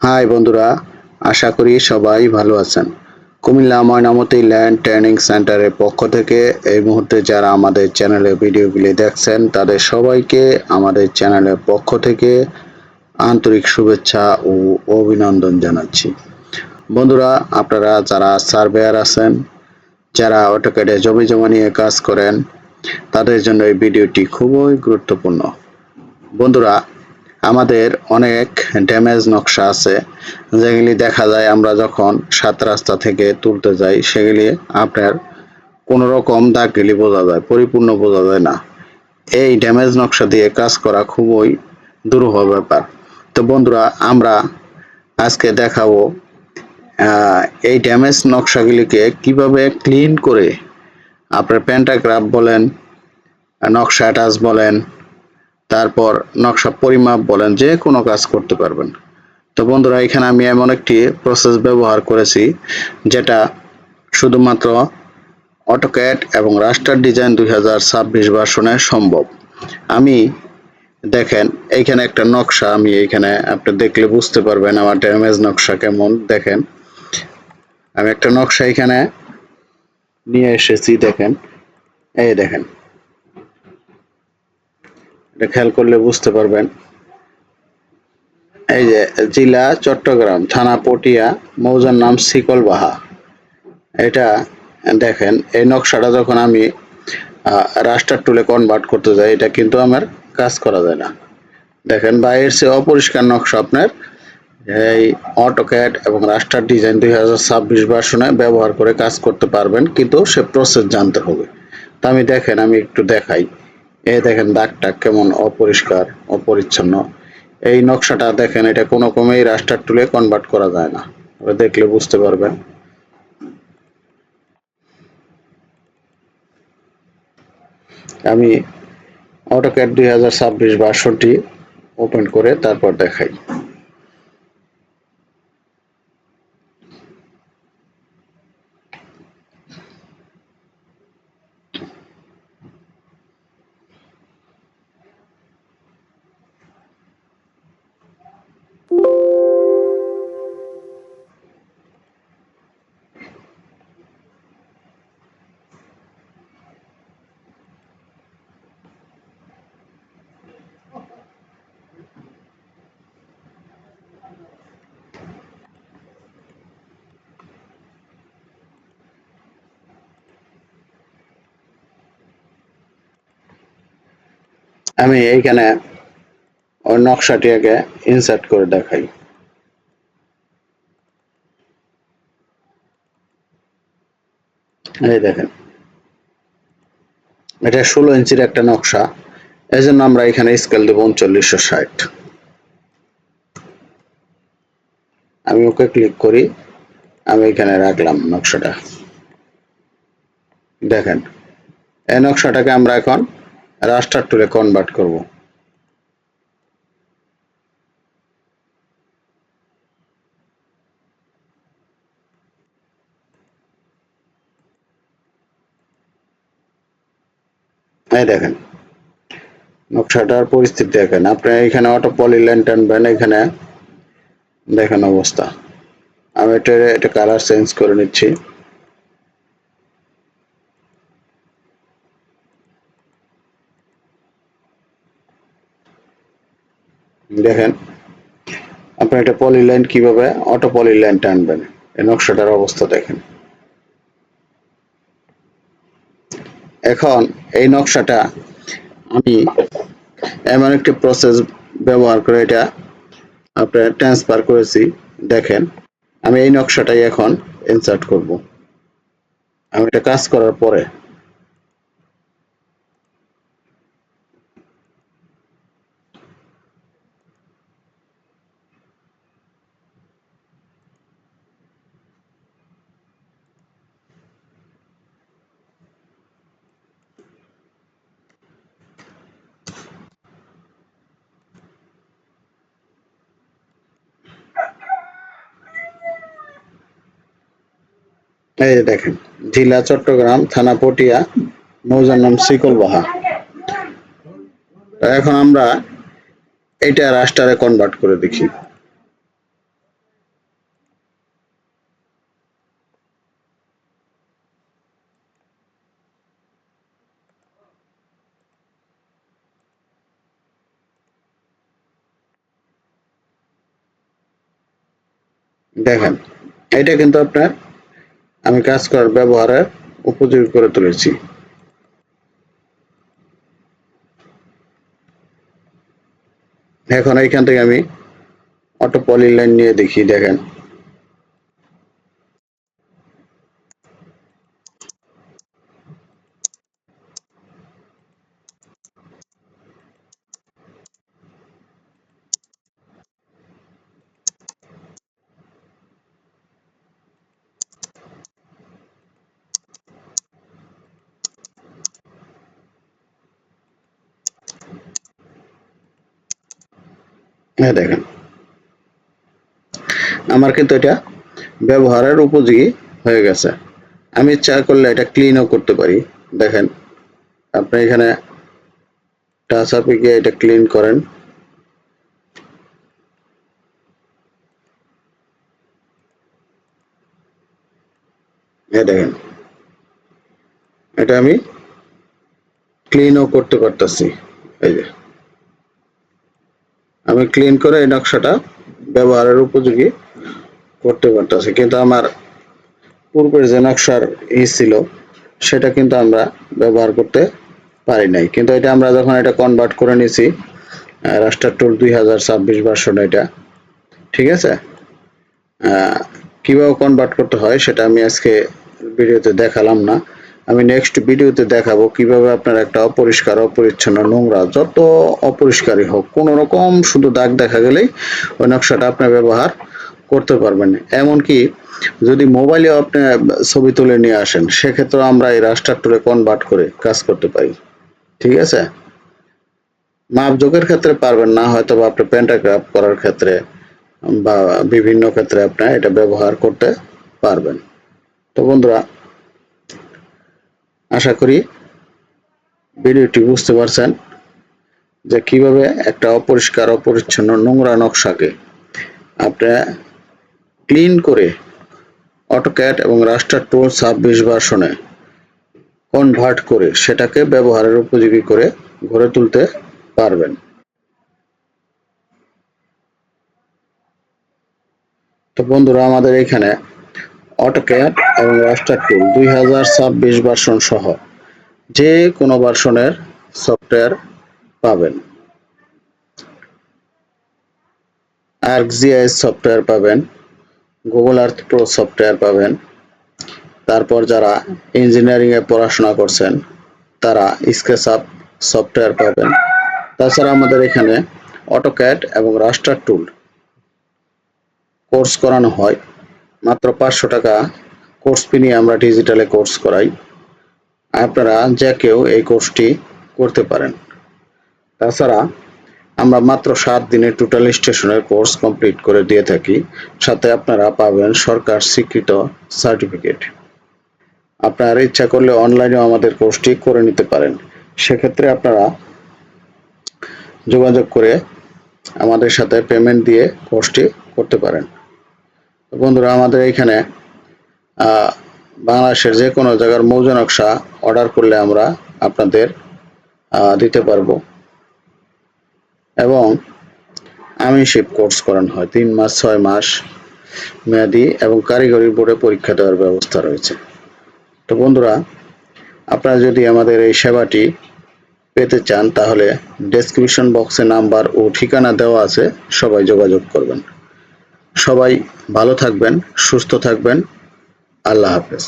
High বন্ধুরা, আশা করি সবাই ভালো আছেন। কুমিল্লা ময়নামতি ল্যান্ড ট্রেনিং সেন্টারের পক্ষ থেকে এই মুহূর্তে যারা আমাদের চ্যানেলে ভিডিওগুলি দেখছেন তাদের সবাইকে আমাদের চ্যানেলের পক্ষ থেকে আন্তরিক শুভেচ্ছা ও অভিনন্দন জানাচ্ছি। বন্ধুরা, আপনারা যারা সার্ভেয়ার আছেন, যারা অটোক্যাডে জমি জমা নিয়ে কাজ করেন, তাদের জন্য এই ভিডিওটি খুবই গুরুত্বপূর্ণ। বন্ধুরা, আমাদের অনেক ড্যামেজ নকশা আছে যেগুলি দেখা যায় আমরা যখন সাত রাস্তা থেকে তুলতে যাই, সেগুলি আপনার কোনো রকম দাগগুলি বোঝা যায়, পরিপূর্ণ বোঝা যায় না। এই ড্যামেজ নকশা দিয়ে কাজ করা খুবই দুরূহ ব্যাপার। তো বন্ধুরা, আমরা আজকে দেখাবো এই ড্যামেজ নকশাগুলিকে কিভাবে ক্লিন করে আপনার প্যান্টাগ্রাফ বলেন, নকশা অ্যাটাচ বলেন, তারপর নকশা পরিমাপ বলেন, যে কোনো কাজ করতে পারবেন। তো বন্ধুরা, এখানে আমি এমন একটি প্রসেস ব্যবহার করেছি যেটা শুধুমাত্র অটোক্যাড এবং রাস্টার ডিজাইন 2026 ভার্সনে সম্ভব। আমি দেখেন এইখানে একটা নকশা, আমি এইখানে আপনি দেখলে বুঝতে পারবেন আমার ড্যামেজ নকশা কেমন। দেখেন, আমি একটা নকশা এখানে নিয়ে এসেছি, দেখেন, এই দেখেন, এটা খেয়াল করলে বুঝতে পারবেন। এই যে জেলা চট্টগ্রাম, থানা পটিয়া, মৌজার নাম শিকলবাহা। এটা দেখেন, এই নকশাটা যখন আমি রাস্টার টুলে কনভার্ট করতে যাই, এটা কিন্তু আমার কাজ করা যায় না। দেখেন, বাইরের চেয়ে অপরিষ্কার নকশা আপনার এই অটোক্যাড এবং রাস্টার ডিজাইন 2026 ভার্সনে ব্যবহার করে কাজ করতে পারবেন, কিন্তু সে প্রসেস জানতে হবে। তা আমি দেখেন, আমি একটু দেখাই। এই দেখেন দাগটা কেমন অপরিষ্কার, অপরিচ্ছন্ন। এই নকশাটা দেখেন, এটা কোনো ক্রমেই রাস্টার টুলে কনভার্ট করা যায় না, দেখলে বুঝতে পারবেন। আমি অটোক্যাড 2026 ভার্সনটি ওপেন করে তারপর দেখাই। আমি এইখানে ওই নকশাটি আগে ইনসার্ট করে দেখাই। এই দেখেন, এটা 16 ইঞ্চির একটা নকশা, এই জন্য আমরা এখানে স্কেল দেবো 3960। আমি ওকে ক্লিক করি, আমি এখানে রাখলাম নকশাটা। দেখেন, এই নকশাটাকে আমরা এখন রাস্টার টুলে কনভার্ট করব। এই দেখেন, নকশাটার পরিস্থিতি দেখেন। আপনি এখানে অটো পলিলাইন টানবেন, এখানে দেখেন অবস্থা। আমি এটা কালার চেঞ্জ করে নিচ্ছি। দেখেন, আপনি এটা পলিলাইন কিভাবে অটো পলিলাইন টানবেন, এই নকশাটার অবস্থা দেখেন। এখন এই নকশাটা আমি এমন একটি প্রসেস ব্যবহার করে এটা আপনার ট্রান্সফার করেছি। দেখেন, আমি এই নকশাটাই এখন ইনসার্ট করব। আমি এটা কাজ করার পরে এই যে দেখেন, জেলা চট্টগ্রাম, থানা পটিয়া, মৌজার নাম শিকলবাহা। এখন আমরা এটা রাস্টারে কনভার্ট করে দেখি। দেখেন, এটা কিন্তু আপনার আমি কাজ করার ব্যবহারের উপযোগী করে তুলেছি। এখন এইখান থেকে আমি অটো পলি লাইন নিয়ে দেখি। দেখেন, হ্যাঁ দেখেন আমার কিন্তু এটা ব্যবহারের উপযোগী হয়ে গেছে। আমি ইচ্ছা করলে এটা ক্লিনও করতে পারি। দেখেন, আপনি এখানে টাচ আপে গিয়ে এটা ক্লিন করেন। দেখেন, এটা আমি ক্লিনও করতে পারতেছি। এই যে আমি ক্লিন করে এই নকশাটা ব্যবহারের উপযোগী করতে পারতেছি, কিন্তু আমার পূর্বের যে নকশার ছিল সেটা কিন্তু আমরা ব্যবহার করতে পারি নাই। কিন্তু এটা আমরা যখন এটা কনভার্ট করে নিছি রাস্টার টুল 2026 ভার্সন, এটা ঠিক আছে। কিভাবে কনভার্ট করতে হয় সেটা আমি আজকে ভিডিওতে দেখালাম না। আমি নেক্সট ভিডিওতে দেখাবো কিভাবে আপনার একটা অপরিষ্কার অপরিচ্ছন্ন নোংরা যত অপরিষ্কারই হোক কোনো রকম শুধু দাগ দেখা গেলেই ওই নকশাটা আপনি ব্যবহার করতে পারবেন। এমনকি যদি মোবাইলে আপনি ছবি তুলে নিয়ে আসেন সেক্ষেত্রে আমরা এই রাস্টার টুলে কনভার্ট করে কাজ করতে পারি। ঠিক আছে, মাপজোকের ক্ষেত্রে পারবেন না, হয়তো বা আপনি প্যান্টাগ্রাফ করার ক্ষেত্রে বা বিভিন্ন ক্ষেত্রে আপনি এটা ব্যবহার করতে পারবেন। তো বন্ধুরা, আশা করি ভিডিওটি বুঝতে পারছেন যে কিভাবে একটা অপরিষ্কার অপরিচ্ছন্ন নোংরা নকশাকে আপনি ক্লিন করে অটোক্যাড এবং রাস্টার টুল 26 ভার্সনে কনভার্ট করে সেটাকে ব্যবহারের উপযোগী করে গড়ে তুলতে পারবেন। তো বন্ধুরা, আমাদের এখানে অটোক্যাড এবং রাস্টার টুল 2026 ভার্সন সহ যে কোনো ভার্সনের সফটওয়্যার পাবেন। ArcGIS সফটওয়্যার পাবেন, গুগল আর্থ প্রো সফটওয়্যার পাবেন। তারপর যারা ইঞ্জিনিয়ারিং এ পড়াশোনা করছেন তারা স্কেচআপ সফটওয়্যার পাবেন। তাছাড়া আমাদের এখানে অটোক্যাড এবং রাস্টার টুল কোর্স করানো হয়। মাত্র 500 টাকা কোর্স ফি নিয়ে আমরা ডিজিটালে কোর্স করাই। আপনারা যে কেউ এই কোর্সটি করতে পারেন। তাছাড়া আমরা মাত্র 7 দিনে টোটাল স্টেশনের কোর্স কমপ্লিট করে দিয়ে থাকি। সাথে আপনারা পাবেন সরকার স্বীকৃত সার্টিফিকেট। আপনারা ইচ্ছা করলে অনলাইনেও আমাদের কোর্সটি করে নিতে পারেন। সেক্ষেত্রে আপনারা যোগাযোগ করে আমাদের সাথে পেমেন্ট দিয়ে কোর্সটি করতে পারেন। বন্ধুরা, আমাদের এইখানে বাংলাদেশের যে কোনো জায়গার মৌজা নকশা অর্ডার করলে আমরা আপনাদের দিতে পারবো। এবং আমিনশিপ কোর্স করানো হয় 3 মাস 6 মাস মেয়াদি এবং কারিগরি বোর্ডে পরীক্ষা দেওয়ার ব্যবস্থা রয়েছে। তো বন্ধুরা, আপনারা যদি আমাদের এই সেবাটি পেতে চান তাহলে ডেসক্রিপশন বক্সে নাম্বার ও ঠিকানা দেওয়া আছে, সবাই যোগাযোগ করবেন। সবাই ভালো থাকবেন, সুস্থ থাকবেন। আল্লাহ হাফেজ।